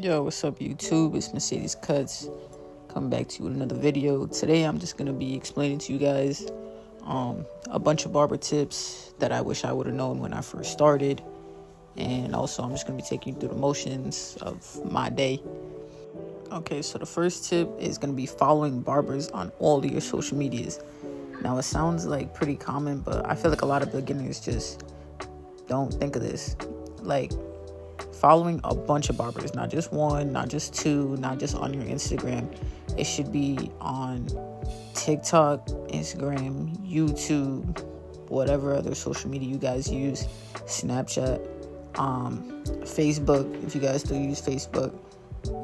Yo, what's up YouTube? It's Mercedes Cuts coming back to you with another video. Today I'm just gonna be explaining to you guys a bunch of barber tips that I wish I would have known when I first started, and also I'm just gonna be taking you through the motions of my day. Okay, so the first tip is gonna be following barbers on all of your social medias. Now it sounds like pretty common, but I feel like a lot of beginners just don't think of this. Like, following a bunch of barbers, not just one, not just two, not just on your Instagram. It should be on TikTok, Instagram, YouTube, whatever other social media you guys use, Snapchat, Facebook, if you guys do use Facebook,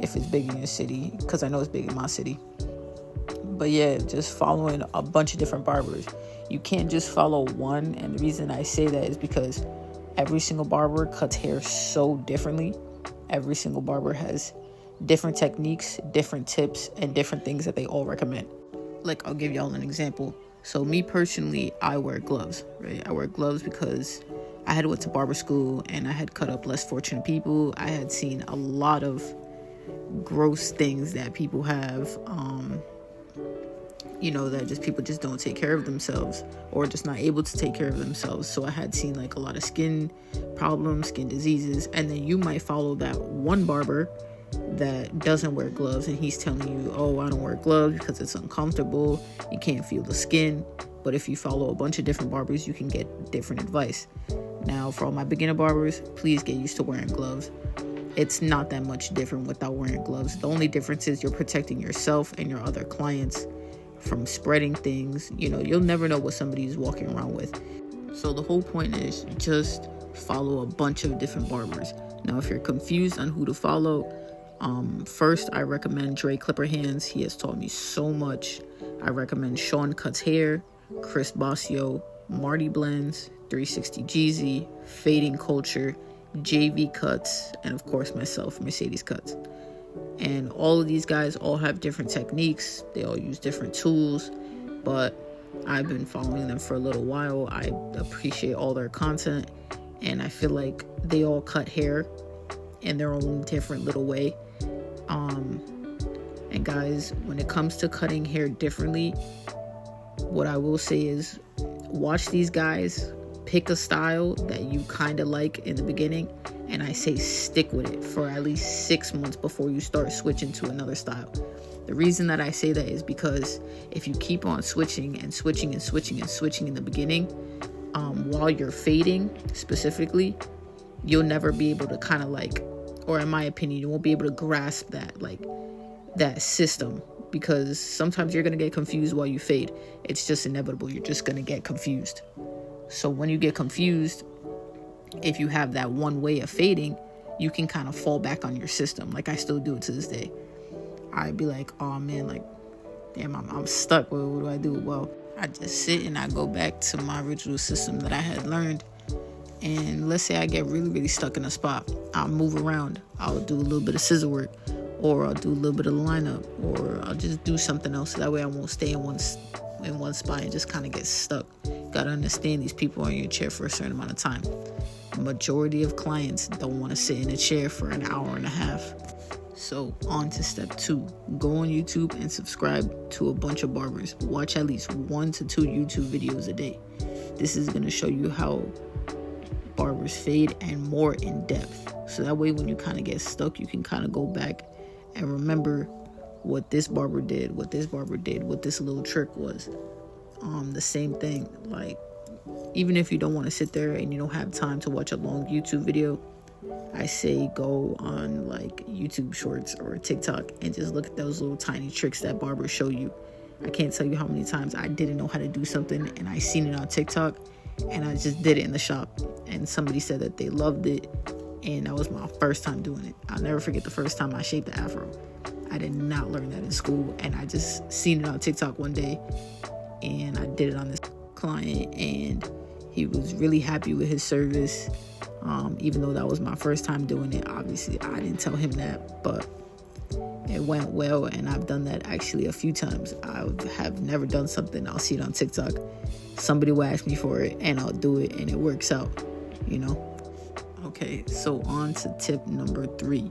if it's big in your city, because I know it's big in my city. But yeah, just following a bunch of different barbers. You can't just follow one, and the reason I say that is because every single barber cuts hair so differently. Every single barber has different techniques, different tips, and different things that they all recommend. Like, I'll give y'all an example. So me personally, I wear gloves, right? I wear gloves because I had went to barber school and I had cut up less fortunate people. I had seen a lot of gross things that people have, that just people just don't take care of themselves or just not able to take care of themselves. So I had seen like a lot of skin problems, skin diseases, and then you might follow that one barber that doesn't wear gloves and he's telling you, oh, I don't wear gloves because it's uncomfortable, you can't feel the skin. But if you follow a bunch of different barbers, you can get different advice. Now, for all my beginner barbers, please get used to wearing gloves. It's not that much different without wearing gloves. The only difference is you're protecting yourself and your other clients from spreading things. You'll never know what somebody's walking around with. So the whole point is just follow a bunch of different barbers. Now, if you're confused on who to follow, first I recommend Dre Clipper Hands. He has taught me so much. I recommend Sean Cuts Hair, Chris Bossio, Marty Blends, 360 Jeezy, Fading Culture, JV Cuts, and of course myself, Mercedes Cuts. And all of these guys all have different techniques. They all use different tools, but I've been following them for a little while. I appreciate all their content, and I feel like they all cut hair in their own different little way. And guys, when it comes to cutting hair differently, what I will say is watch these guys, pick a style that you kind of like in the beginning, and I say stick with it for at least 6 months before you start switching to another style. The reason that I say that is because if you keep on switching in the beginning, while you're fading specifically, you'll never be able to kind of or in my opinion, you won't be able to grasp that system, because sometimes you're going to get confused while you fade. It's just inevitable. You're just going to get confused. So when you get confused, if you have that one way of fading, you can kind of fall back on your system. Like, I still do it to this day. I'd be like, oh man, damn, I'm stuck. What do I do? Well, I just sit and I go back to my original system that I had learned. And let's say I get really, really stuck in a spot. I'll move around. I'll do a little bit of scissor work, or I'll do a little bit of lineup, or I'll just do something else. So that way I won't stay in one spot and just kind of get stuck. Gotta understand, these people are in your chair for a certain amount of time. Majority of clients don't want to sit in a chair for an hour and a half. So on to step 2. Go on YouTube and subscribe to a bunch of barbers. Watch at least 1 to 2 YouTube videos a day. This is going to show you how barbers fade and more in depth. So that way when you kind of get stuck, you can kind of go back and remember what this barber did, what this little trick was. The same thing, even if you don't want to sit there and you don't have time to watch a long YouTube video, I say go on YouTube Shorts or TikTok and just look at those little tiny tricks that barbers show you. I can't tell you how many times I didn't know how to do something and I seen it on TikTok and I just did it in the shop, and somebody said that they loved it, and that was my first time doing it. I'll never forget the first time I shaped the afro. I did not learn that in school, and I just seen it on TikTok one day, and I did it on this client, and he was really happy with his service. Even though that was my first time doing it, obviously I didn't tell him that, but it went well, and I've done that actually a few times. I have never done something, I'll see it on TikTok, somebody will ask me for it, and I'll do it, and it works out. Okay, so on to tip number 3.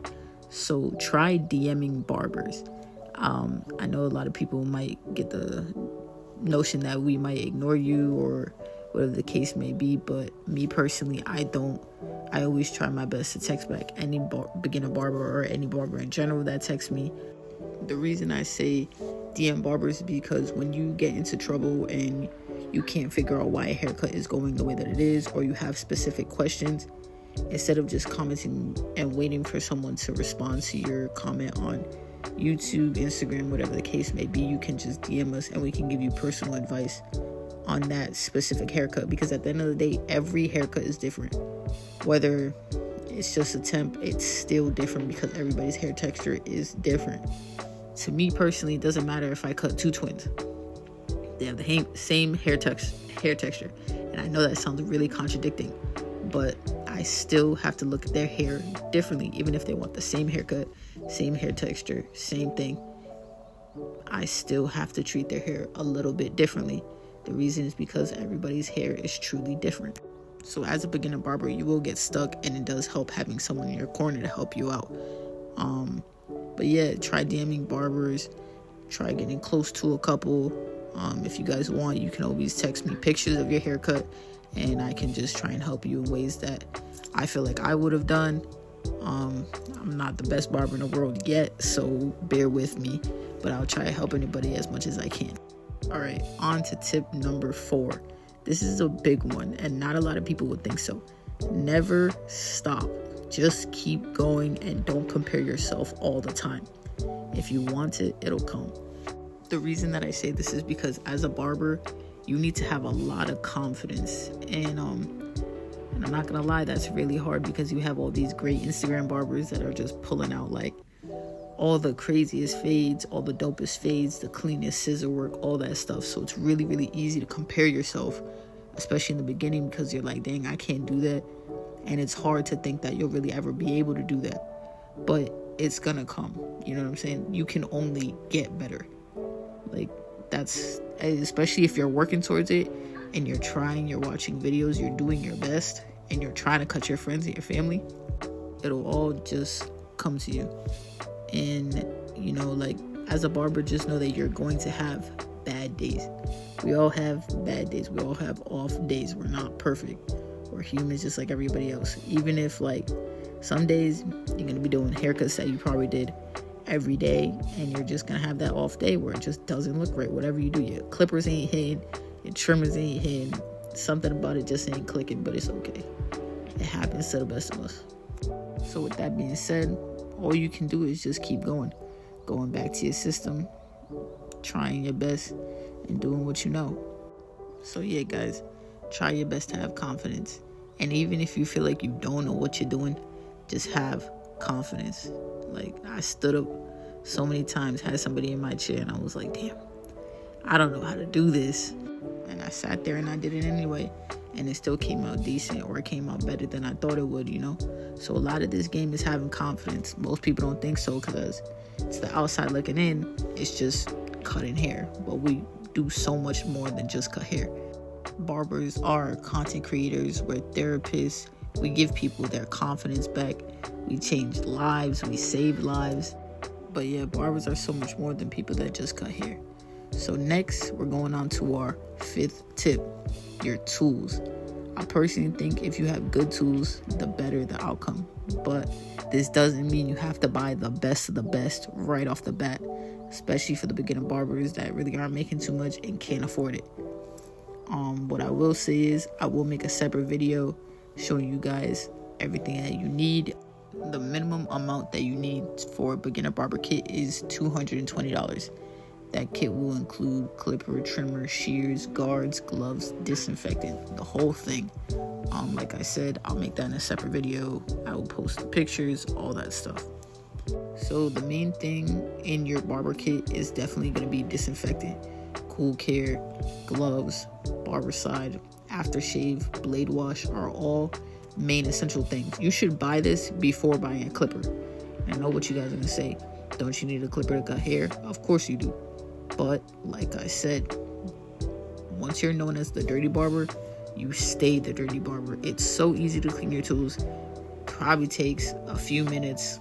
So try DMing barbers. I know a lot of people might get the notion that we might ignore you or whatever the case may be, but me personally, I don't. I always try my best to text back any beginner barber or any barber in general that texts me. The reason I say DM barbers is because when you get into trouble and you can't figure out why a haircut is going the way that it is, or you have specific questions, instead of just commenting and waiting for someone to respond to your comment on YouTube, Instagram, whatever the case may be, you can just DM us and we can give you personal advice on that specific haircut. Because at the end of the day, every haircut is different. Whether it's just a temp, it's still different because everybody's hair texture is different. To me personally, it doesn't matter if I cut two twins. They have the same hair texture. And I know that sounds really contradicting, but I still have to look at their hair differently. Even if they want the same haircut, same hair texture, same thing, I still have to treat their hair a little bit differently. The reason is because everybody's hair is truly different. So as a beginner barber, you will get stuck, and it does help having someone in your corner to help you out. But yeah, try DMing barbers, try getting close to a couple. If you guys want, you can always text me pictures of your haircut, and I can just try and help you in ways that I feel like I would have done. I'm not the best barber in the world yet, so bear with me, but I'll try to help anybody as much as I can. All right, on to tip number 4. This is a big one, and not a lot of people would think so. Never stop. Just keep going and don't compare yourself all the time. If you want it, it'll come. The reason that I say this is because as a barber, you need to have a lot of confidence. And I'm not gonna lie, that's really hard because you have all these great Instagram barbers that are just pulling out like all the craziest fades, all the dopest fades, the cleanest scissor work, all that stuff. So it's really, really easy to compare yourself, especially in the beginning, because you're like, dang, I can't do that. And it's hard to think that you'll really ever be able to do that. But it's gonna come. You know what I'm saying? You can only get better. Like, that's, especially if you're working towards it and you're trying, you're watching videos, you're doing your best, and you're trying to cut your friends and your family, it'll all just come to you. And, you know, like, as a barber, just know that you're going to have bad days. We all have bad days. We all have off days. We're not perfect. We're humans just like everybody else. Even if, like, some days you're going to be doing haircuts that you probably did every day, and you're just going to have that off day where it just doesn't look right. Whatever you do, your clippers ain't hitting, your trimmers ain't hitting, something about it just ain't clicking, but it's okay. It happens to the best of us. So with that being said, all you can do is just keep going back to your system, trying your best, and doing what you know. So yeah, guys, try your best to have confidence. And even if you feel like you don't know what you're doing, just have confidence. Like, I stood up so many times, had somebody in my chair, and I was like, damn, I don't know how to do this. And I sat there and I did it anyway. And it still came out decent, or it came out better than I thought it would, you know? So a lot of this game is having confidence. Most people don't think so because it's the outside looking in. It's just cutting hair. But we do so much more than just cut hair. Barbers are content creators. We're therapists. We give people their confidence back. We change lives. We save lives. But yeah, barbers are so much more than people that just cut hair. So next, we're going on to our 5th tip, your tools. I personally think if you have good tools, the better the outcome. But this doesn't mean you have to buy the best of the best right off the bat, especially for the beginner barbers that really aren't making too much and can't afford it. What I will say is I will make a separate video showing you guys everything that you need. The minimum amount that you need for a beginner barber kit is $220. That kit will include clipper, trimmer, shears, guards, gloves, disinfectant, the whole thing. Like I said, I'll make that in a separate video. I will post the pictures, all that stuff. So the main thing in your barber kit is definitely going to be disinfectant, cool care, gloves, barber side, aftershave, blade wash are all main essential things. You should buy this before buying a clipper. I know what you guys are going to say. Don't you need a clipper to cut hair? Of course you do. But like I said, once you're known as the dirty barber, you stay the dirty barber. It's so easy to clean your tools. Probably takes a few minutes.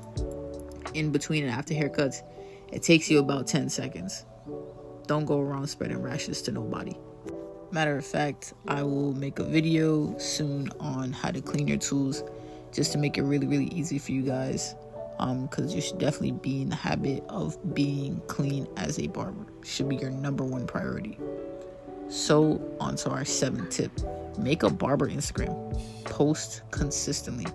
in between and after haircuts, it takes you about 10 seconds. Don't go around spreading rashes to nobody. Matter of fact, I will make a video soon on how to clean your tools, just to make it really, really easy for you guys. Because you should definitely be in the habit of being clean as a barber. Should be your number one priority. So on to our 7th tip. Make a barber Instagram. Post consistently.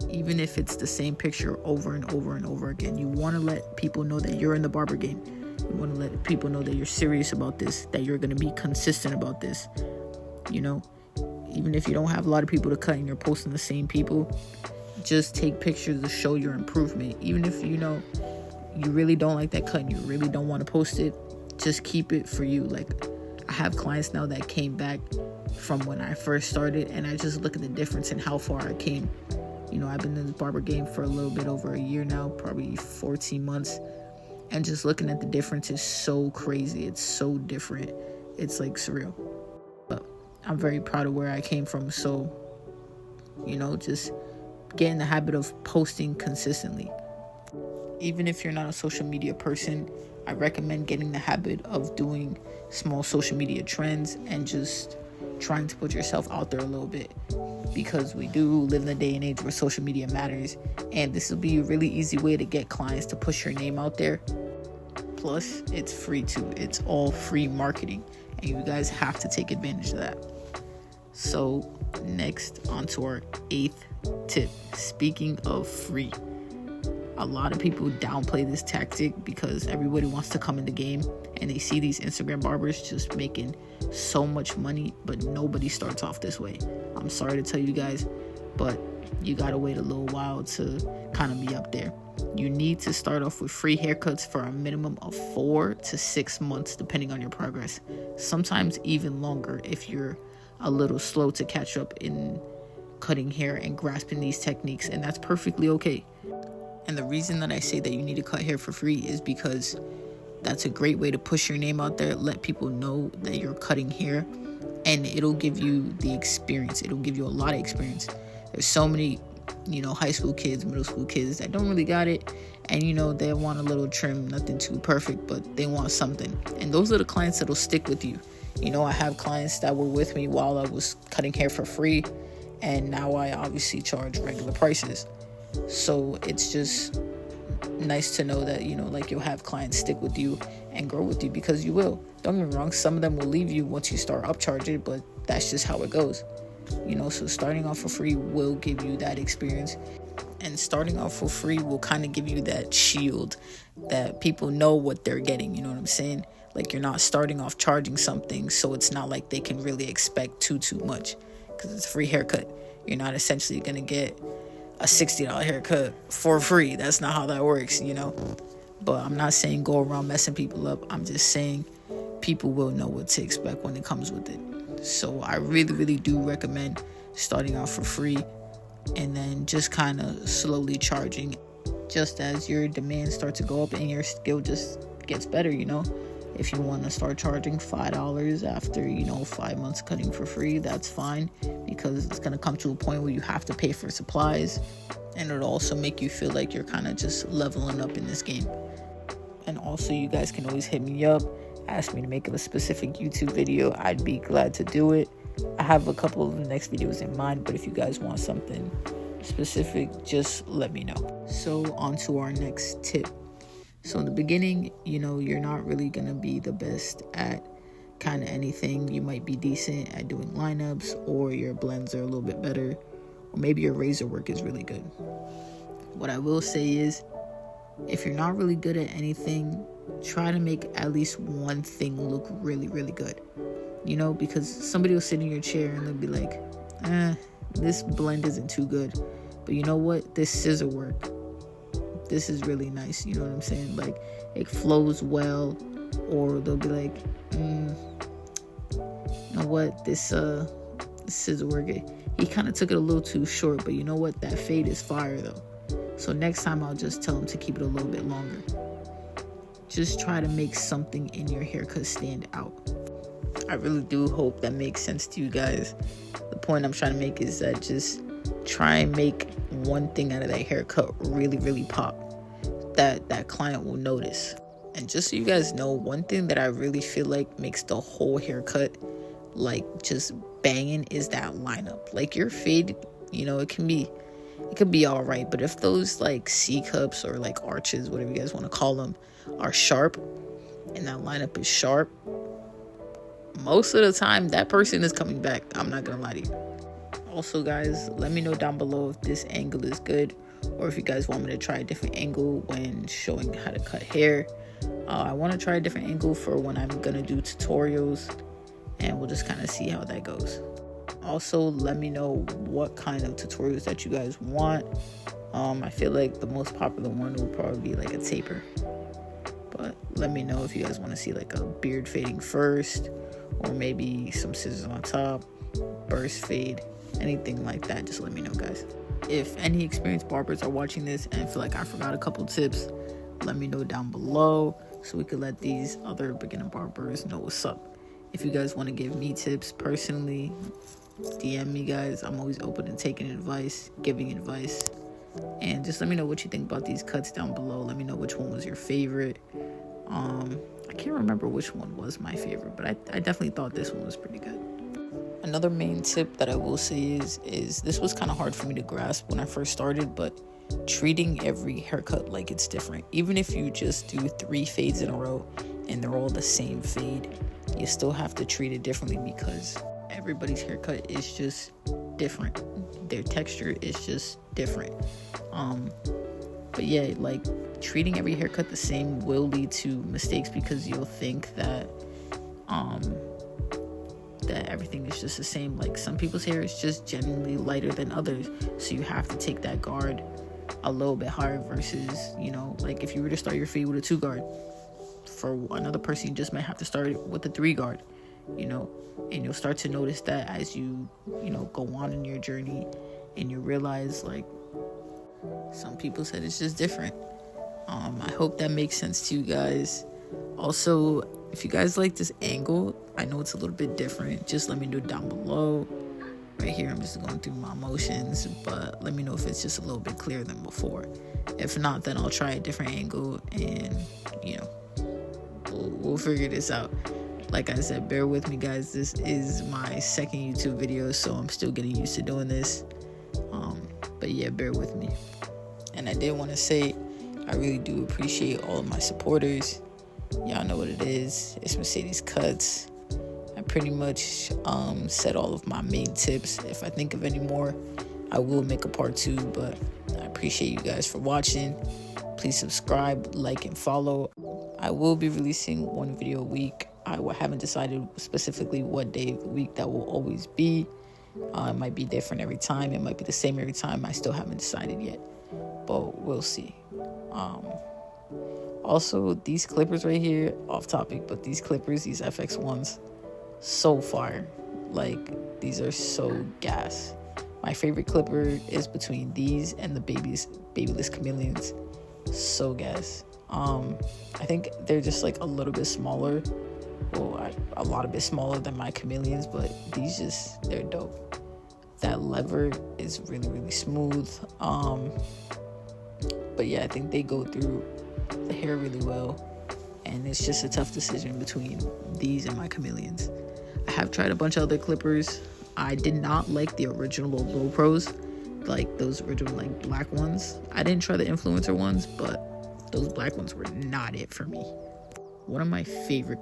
Even if it's the same picture over and over and over again. You want to let people know that you're in the barber game. You want to let people know that you're serious about this, that you're going to be consistent about this. You know, even if you don't have a lot of people to cut and you're posting the same people, just take pictures to show your improvement. Even if you know you really don't like that cut and you really don't want to post it, just keep it for you. Like, I have clients now that came back from when I first started, and I just look at the difference in how far I came. You know, I've been in the barber game for a little bit over a year now, probably 14 months, and just looking at the difference is so crazy. It's so different. It's like surreal. But I'm very proud of where I came from. So, you know, just get in the habit of posting consistently. Even if you're not a social media person, I recommend getting the habit of doing small social media trends and just trying to put yourself out there a little bit, because we do live in a day and age where social media matters, and this will be a really easy way to get clients to push your name out there. Plus, it's free too. It's all free marketing, and you guys have to take advantage of that. So next, on to our 8th tip. Speaking of free, a lot of people downplay this tactic because everybody wants to come in the game and they see these Instagram barbers just making so much money, but nobody starts off this way. I'm sorry to tell you guys, but you gotta wait a little while to kind of be up there. You need to start off with free haircuts for a minimum of 4 to 6 months, depending on your progress. Sometimes even longer if you're a little slow to catch up in cutting hair and grasping these techniques, and that's perfectly okay. And the reason that I say that you need to cut hair for free is because that's a great way to push your name out there, let people know that you're cutting hair, and it'll give you the experience. It'll give you a lot of experience. There's so many, you know, high school kids, middle school kids that don't really got it, and you know, they want a little trim, nothing too perfect, but they want something. And those are the clients that'll stick with you. You know, I have clients that were with me while I was cutting hair for free, and now I obviously charge regular prices. So it's just nice to know that, you know, like, you'll have clients stick with you and grow with you, because you will. Don't get me wrong, some of them will leave you once you start upcharging, but that's just how it goes. You know, so starting off for free will give you that experience, and starting off for free will kind of give you that shield that people know what they're getting. You know what I'm saying? Like, you're not starting off charging something, so it's not like they can really expect too much, because it's a free haircut. You're not essentially gonna get a $60 haircut for free. That's not how that works, you know. But I'm not saying go around messing people up. I'm just saying people will know what to expect when it comes with it. So I really do recommend starting off for free and then just kind of slowly charging just as your demands start to go up and your skill just gets better, you know. If you want to start charging $5 after, you know, 5 months cutting for free, that's fine, because it's going to come to a point where you have to pay for supplies, and it'll also make you feel like you're kind of just leveling up in this game. And also, you guys can always hit me up, ask me to make a specific YouTube video. I'd be glad to do it. I have a couple of the next videos in mind, but if you guys want something specific, just let me know. So on to our next tip. So in the beginning, you know, you're not really going to be the best at kind of anything. You might be decent at doing lineups, or your blends are a little bit better, or maybe your razor work is really good. What I will say is, if you're not really good at anything, try to make at least one thing look really good. You know, because somebody will sit in your chair and they'll be like, this blend isn't too good. But you know what? This scissor work, this is really nice. You know what I'm saying? Like, it flows well. Or they'll be like, you know what? This scissor work, he kind of took it a little too short. But you know what? That fade is fire though. So next time I'll just tell him to keep it a little bit longer. Just try to make something in your haircut stand out. I really do hope that makes sense to you guys. The point I'm trying to make is that just try and make one thing out of that haircut really pop. that client will notice. And just so you guys know, one thing that I really feel like makes the whole haircut like just banging is that lineup. Like your fade, you know, it can be all right, but if those like C cups or like arches, whatever you guys want to call them, are sharp and that lineup is sharp, most of the time that person is coming back. I'm not gonna lie to you. Also, guys, let me know down below if this angle is good, or if you guys want me to try a different angle when showing how to cut hair. I want to try a different angle for when I'm gonna do tutorials, and we'll just kind of see how that goes. Also, let me know what kind of tutorials that you guys want. I feel like the most popular one will probably be like a taper, but let me know if you guys want to see like a beard fading first, or maybe some scissors on top, burst fade, anything like that. Just let me know, guys. If any experienced barbers are watching this and feel like I forgot a couple tips, let me know down below so we could let these other beginner barbers know what's up. If you guys want to give me tips personally, DM me, guys. I'm always open to taking advice, giving advice, and just let me know what you think about these cuts down below. Let me know which one was your favorite. I can't remember which one was my favorite, but I definitely thought this one was pretty good. Another main tip that I will say is this was kind of hard for me to grasp when I first started, but treating every haircut like it's different. Even if you just do 3 fades in a row and they're all the same fade, you still have to treat it differently because everybody's haircut is just different. Their texture is just different. But yeah, like treating every haircut the same will lead to mistakes because you'll think that that everything is just the same. Like some people's hair is just generally lighter than others, so you have to take that guard a little bit higher versus, you know, like if you were to start your fade with a 2 guard, for another person you just might have to start with a 3 guard, you know. And you'll start to notice that as you know, go on in your journey, and you realize like some people said it's just different. I hope that makes sense to you guys. Also, if you guys like this angle, I know it's a little bit different, just let me know down below. Right here I'm just going through my motions, but let me know if it's just a little bit clearer than before. If not, then I'll try a different angle, and you know, we'll figure this out. Like I said, bear with me, guys. This is my 2nd YouTube video, so I'm still getting used to doing this. But yeah, bear with me. And I did want to say, I really do appreciate all of my supporters. Y'all know what it is. It's Mercedes Cuts. I pretty much said all of my main tips. If I think of any more, I will make a part 2. But I appreciate you guys for watching. Please subscribe, like, and follow. I will be releasing 1 video a week. I haven't decided specifically what day of the week that will always be. It might be different every time. It might be the same every time. I still haven't decided yet, but we'll see. Also, these clippers right here, off topic, but these clippers, these FX ones, so fire. Like, these are so gas. My favorite clipper is between these and the Babyless Chameleons. So gas. I think they're just like a little bit smaller. Well, a lot bit smaller than my Chameleons, but these they're dope. That lever is really, really smooth. But yeah, I think they go through the hair really well, and it's just a tough decision between these and my Chameleons. I have tried a bunch of other clippers. I did not like the original Low Pros, like those original like black ones. I didn't try the influencer ones, but those black ones were not it for me. One of my favorite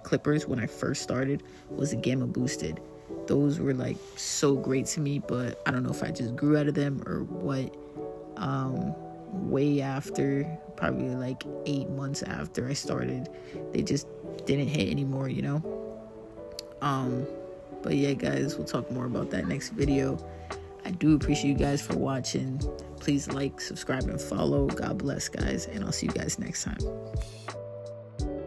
clippers when I first started was the Gamma Boosted. Those were like so great to me, but I don't know if I just grew out of them or what. Way after, probably like 8 months after I started, they just didn't hit anymore, you know. But yeah, guys, we'll talk more about that next video. I do appreciate you guys for watching. Please like, subscribe, and follow. God bless, guys, and I'll see you guys next time.